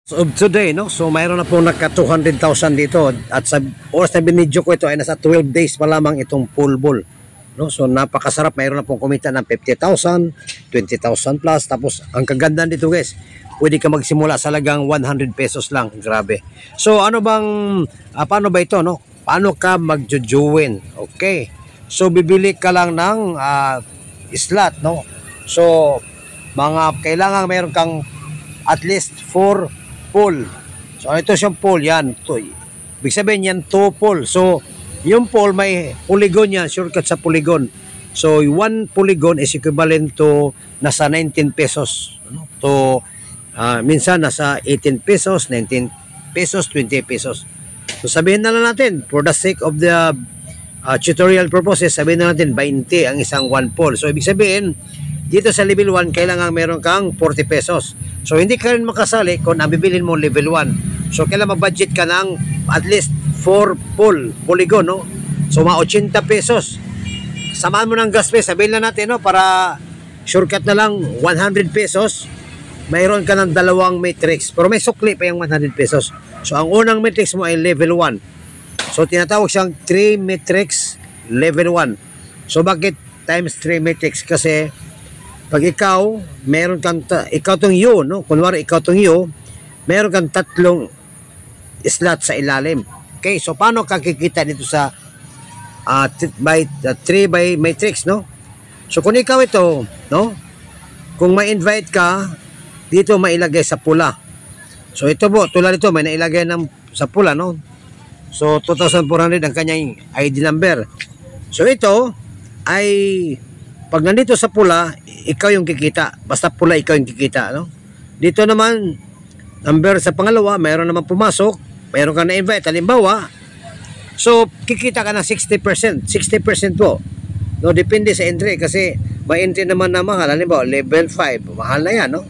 Of today, no? So mayroon na po nagka 200,000 dito at sa oras na binidyo ko ito ay nasa 12 days pa lamang itong pool ball, no? So napakasarap, mayroon na pong kumita ng 50,000, 20,000 plus. Tapos ang kagandahan dito, guys, pwede ka magsimula sa lagang 100 pesos lang. Grabe. So ano bang paano ba ito, no? Paano ka magjujuwin? Okay. So bibili ka lang ng slot, no? So kailangan mayroon kang at least 4 pool. So ito siyang pool, yan. Ibig sabihin yan 2 pool. So yung pool may polygon yan, shortcut sa polygon. So 1 polygon is equivalent to nasa 19 pesos. Ano? To minsan nasa 18 pesos, 19 pesos, 20 pesos. So sabihin na lang natin, for the sake of the tutorial purposes, sabihin na natin 20 ang isang 1 pool. So ibig sabihin, dito sa level 1, kailangan meron kang 40 pesos. So, hindi ka rin makasali kung nabibilin mo level 1. So, kailangan mag-budget ka ng at least 4 polygon, no? So, mga 80 pesos. Samahan mo ng gas fee, sabihin lang natin, no? Para shortcut na lang, 100 pesos. Mayroon ka ng 2 matrix. Pero may sukli pa yung 100 pesos. So, ang unang matrix mo ay level 1. So, tinatawag siyang 3 matrix level 1. So, bakit times 3 matrix? Kasi pag ikaw, meron kang, ikaw tong U, no? Kunwari, ikaw tong U, meron kang 3 slot sa ilalim. Okay, so paano ka kikita dito sa 3 by matrix, no? So kung ikaw ito, no? Kung may invite ka, dito mailagay sa pula. So ito po, tulad ito, may nailagay sa pula, no? So 2,400 ang kanyang ID number. So ito ay pag nandito sa pula, ikaw yung kikita. Basta pula, ikaw yung kikita, no? Dito naman, number sa pangalawa, mayroon naman pumasok, mayroon ka na-invite, halimbawa, so, kikita ka ng 60%. 60% po. No, depende sa entry, kasi may entry naman na mahal. Halimbawa, level 5, mahal na yan, no?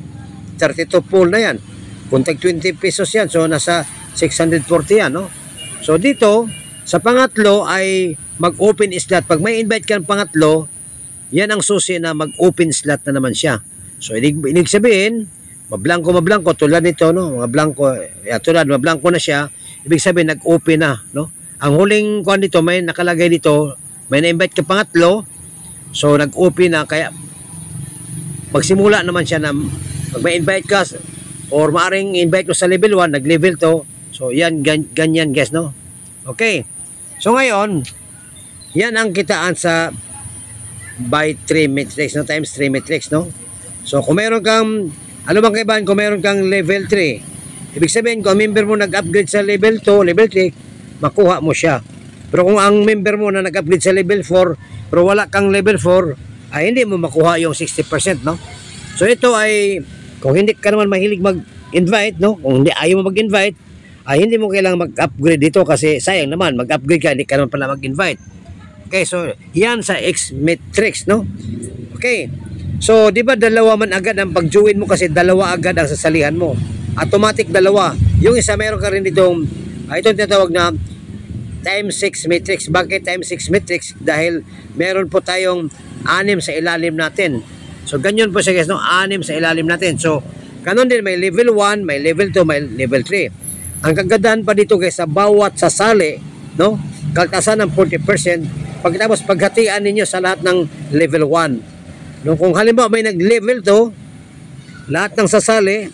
32 pool na yan. Kung tag 20 pesos yan, so nasa 640 yan, no? So, dito, sa pangatlo ay mag-open slot. Pag may invite ka ng pangatlo, yan ang susi na mag-open slot na naman siya. So, ibig sabihin, mablangko, tulad nito, no? Mablangko na siya. Ibig sabihin, nag-open na, no? Ang huling kuan dito, may nakalagay dito, may na-invite ka pangatlo, so nag-open na, kaya magsimula naman siya na, pag may invite ka, or maaring invite mo sa level 1, nag-level 2, so yan, ganyan guys, no? Okay. So, ngayon, yan ang kitaan sa by 3 matrix, no? Times 3 matrix, no? So, kung meron kang, ano bang kaibahan kung meron kang level 3? Ibig sabihin, kung ang member mo nag-upgrade sa level 2, level 3, makuha mo siya. Pero kung ang member mo na nag-upgrade sa level 4, pero wala kang level 4, ay hindi mo makuha yung 60%, no? So, ito ay, kung hindi ka naman mahilig mag-invite, no? Kung hindi ayaw mo mag-invite, ay hindi mo kailangang mag-upgrade dito kasi sayang naman, mag-upgrade ka, hindi ka naman pala mag-invite. Okay, so yan sa X matrix, no? Okay. So, di ba dalawa man agad ang pag-join mo kasi dalawa agad ang sasalihan mo. Automatic dalawa. Yung isa meron ka rin ditong itong tinatawag na times 6 matrix. Bakit times 6 matrix? Dahil meron po tayong 6 sa ilalim natin. So, ganyan po siya guys, no? 6 sa ilalim natin. So, kanon din may level 1, may level 2, may level 3. Ang kagandahan pa dito guys, sa bawat sasali, no? Kaltasan ng 40%. Pagkatapos paghatian ninyo sa lahat ng level 1. No, kung halimbawa may nag-level 2, lahat ng sasali,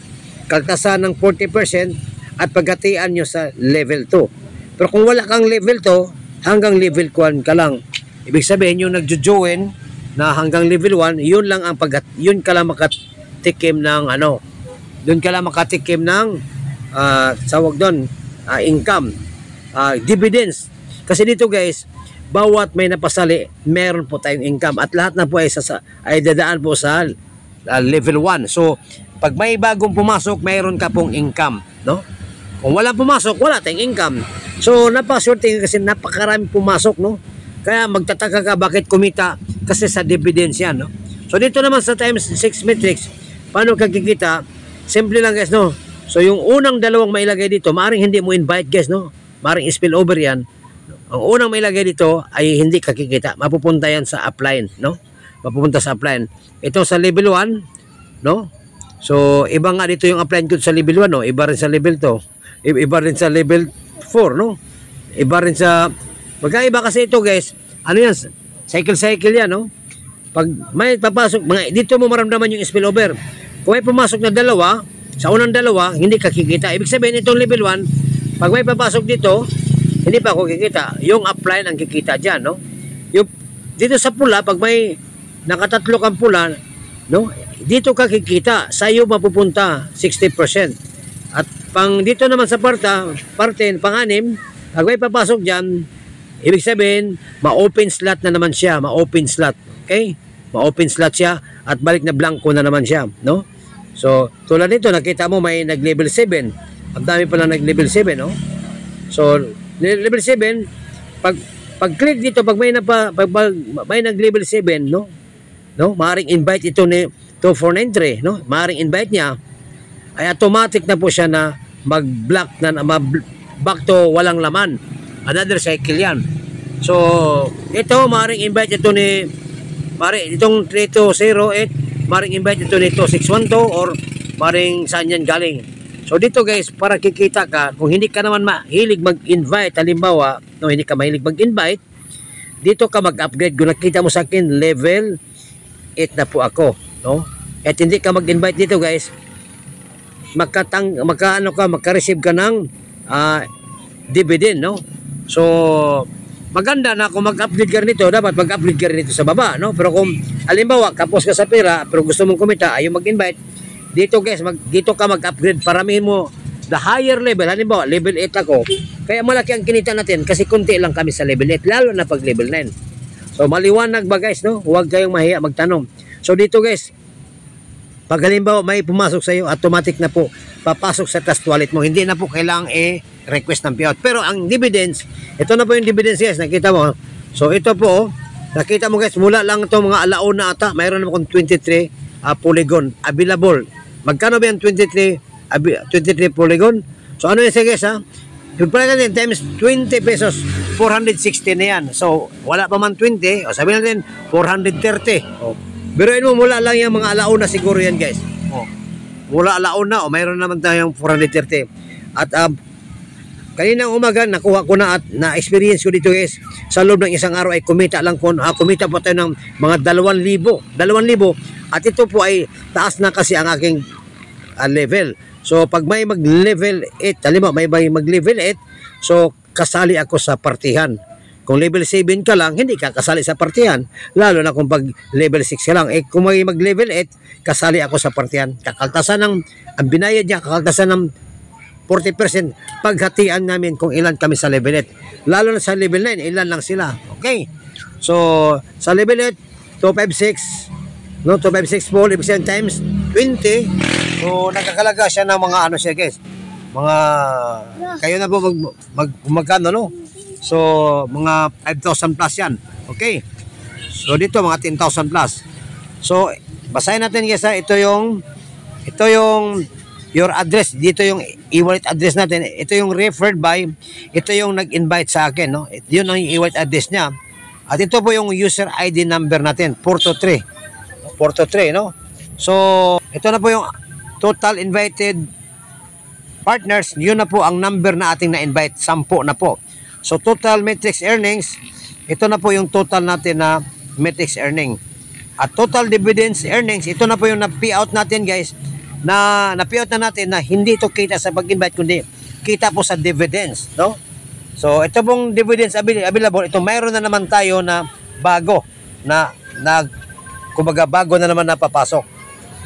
kaltasan ng 40% at paghatian nyo sa level 2. Pero kung wala kang level 2, hanggang level 1 ka lang. Ibig sabihin yung nagjo-join na hanggang level 1, yun lang ang yun ka lang makatikim ng doon ka lang makatikim ng sawag doon, income, dividends. Kasi dito guys, bawat may napasali, meron po tayong income at lahat na po ay dadaan po sa level 1. So, pag may bagong pumasok, mayroon ka pong income, no? Kung wala pumasok, wala tayong income. So, napaswerte kasi napakarami pumasok, no? Kaya magtataka ka bakit kumita kasi sa dividends yan, no? So, dito naman sa times 6 matrix, paano ka kikita? Simple lang guys, no? So, yung unang dalawang mailagay dito, maaaring hindi mo invite guys, no? Maaaring spill over yan. Ang unang may lagay dito ay hindi kakikita. Mapupunta yan sa upline, no? Mapupunta sa upline. Ito sa level 1, no? So, iba nga dito yung upline ko sa level 1, no? Iba rin sa level 2. Iba rin sa level 4, no? Iba rin sa... Magkaiba kasi ito, guys. Ano yan? Cycle yan, no? Pag may papasok, dito mo maramdaman yung spillover. Kung may pumasok na dalawa, sa unang dalawa, hindi ka kikita. Ibig sabihin, itong level 1, pag may papasok dito, hindi pa ako kikita. Yung upline ang kikita dyan, no? Yung, dito sa pula, pag may nakatatlo kang pula, no? Dito ka kikita. Sa iyo mapupunta 60%. At pang dito naman sa parte pang-anim, pag may papasok dyan, ibig sabihin, ma-open slot na naman siya. Ma-open slot. Okay? Ma-open slot siya at balik na blanco na naman siya, no? So, tulad nito, nakita mo may nag-level 7. Ang dami pala nag-level 7, no? So, level 7, pag click dito, pag may nag-level 7, no? Maaring invite ito ni 2493, no? Maaring invite niya, ay automatic na po siya na mag-block na back to walang laman. Another cycle yan. So, ito, maaring invite ito ni itong 3208, maaring invite ito ni 2612 or maaring saan yan galing. So, dito guys, para kikita ka, kung hindi ka naman mahilig mag-invite, halimbawa, no, hindi ka mahilig mag-invite, dito ka mag-upgrade. Kung nakita mo sa akin, level 8 na po ako, no? At hindi ka mag-invite dito guys, maka-receive ka ng dividend, no? So, maganda na kung mag-upgrade ka nito, dapat mag-upgrade ka nito sa baba, no? Pero kung halimbawa, kapos ka sa pera, pero gusto mong kumita, ayaw mag-invite, dito guys, dito ka mag-upgrade, paramihin mo the higher level. Halimbawa, level 8 ako, kaya malaki ang kinita natin kasi kunti lang kami sa level 8, lalo na pag level 9. So, maliwanag ba guys, no? Huwag kayong mahiya magtanong. So, dito guys, pag halimbawa may pumasok sa iyo, automatic na po papasok sa trust wallet mo. Hindi na po kailangang request ng payout. Pero ang dividends, ito na po yung dividends guys, nakita mo. So ito po, nakita mo guys, mula lang ito mga alauna ata, mayroon naman akong 23 polygon available. Magkano ba yung 23 polygon? So ano yun guys ha? Yung pala natin times 20 pesos, 460 na yan. So wala pa man 20, o sabihin natin 430. O, biruin mo, mula lang yung mga alauna siguro yan guys. O, mula alauna, o mayroon naman tayong 430. At kaninang umaga, nakuha ko na at na-experience ko dito guys. Sa loob ng isang araw ay kumita lang ko. Kumita po tayo ng mga 2,000. 2,000. At ito po ay taas na kasi ang aking level. So pag may mag-level 8, halimbawa may mag-level 8, so kasali ako sa partihan. Kung level 7 ka lang, hindi ka kasali sa partihan. Lalo na kung pag level 6 ka lang. Kung may mag-level 8, kasali ako sa partihan. Kakaltasan ng, ang binayad niya, kakaltasan ng 40%. Paghatian namin kung ilan kami sa level 8. Lalo na sa level 9, ilan lang sila. Okay? So, sa level 8, 256, no? 256 po, ibig sabihin times 20. So, nakakalaga siya ng mga ano siya guys. Mga, kayo na po magkano, no? So, mga 5,000 plus yan. Okay? So, dito mga 10,000 plus. So, basahin natin guys ha. Ito yung your address. Dito yung e-wallet address natin. Ito yung referred by. Ito yung nag-invite sa akin, no? Yun ang e-wallet address niya. At ito po yung user ID number natin. 423. 423, no? So, ito na po yung total invited partners. Yun na po ang number na ating na-invite. 10 na po. So, total matrix earnings, ito na po yung total natin na matrix earning. At total dividends earnings, ito na po yung na-payout natin guys, na na-payout na natin na hindi ito kita sa pag-invite, kundi kita po sa dividends, no? So, ito pong dividends available, ito mayroon na naman tayo na bago, kumbaga bago na naman napapasok.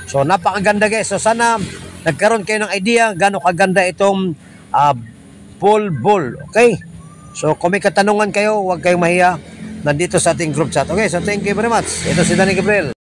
So, napakaganda guys. So, sana nagkaroon kayo ng idea gano'ng kaganda itong pool ball, okay? So, kung may katanungan kayo, huwag kayong mahiya. Nandito sa ating group chat. Okay, so thank you very much. Ito si Danny Gabriel.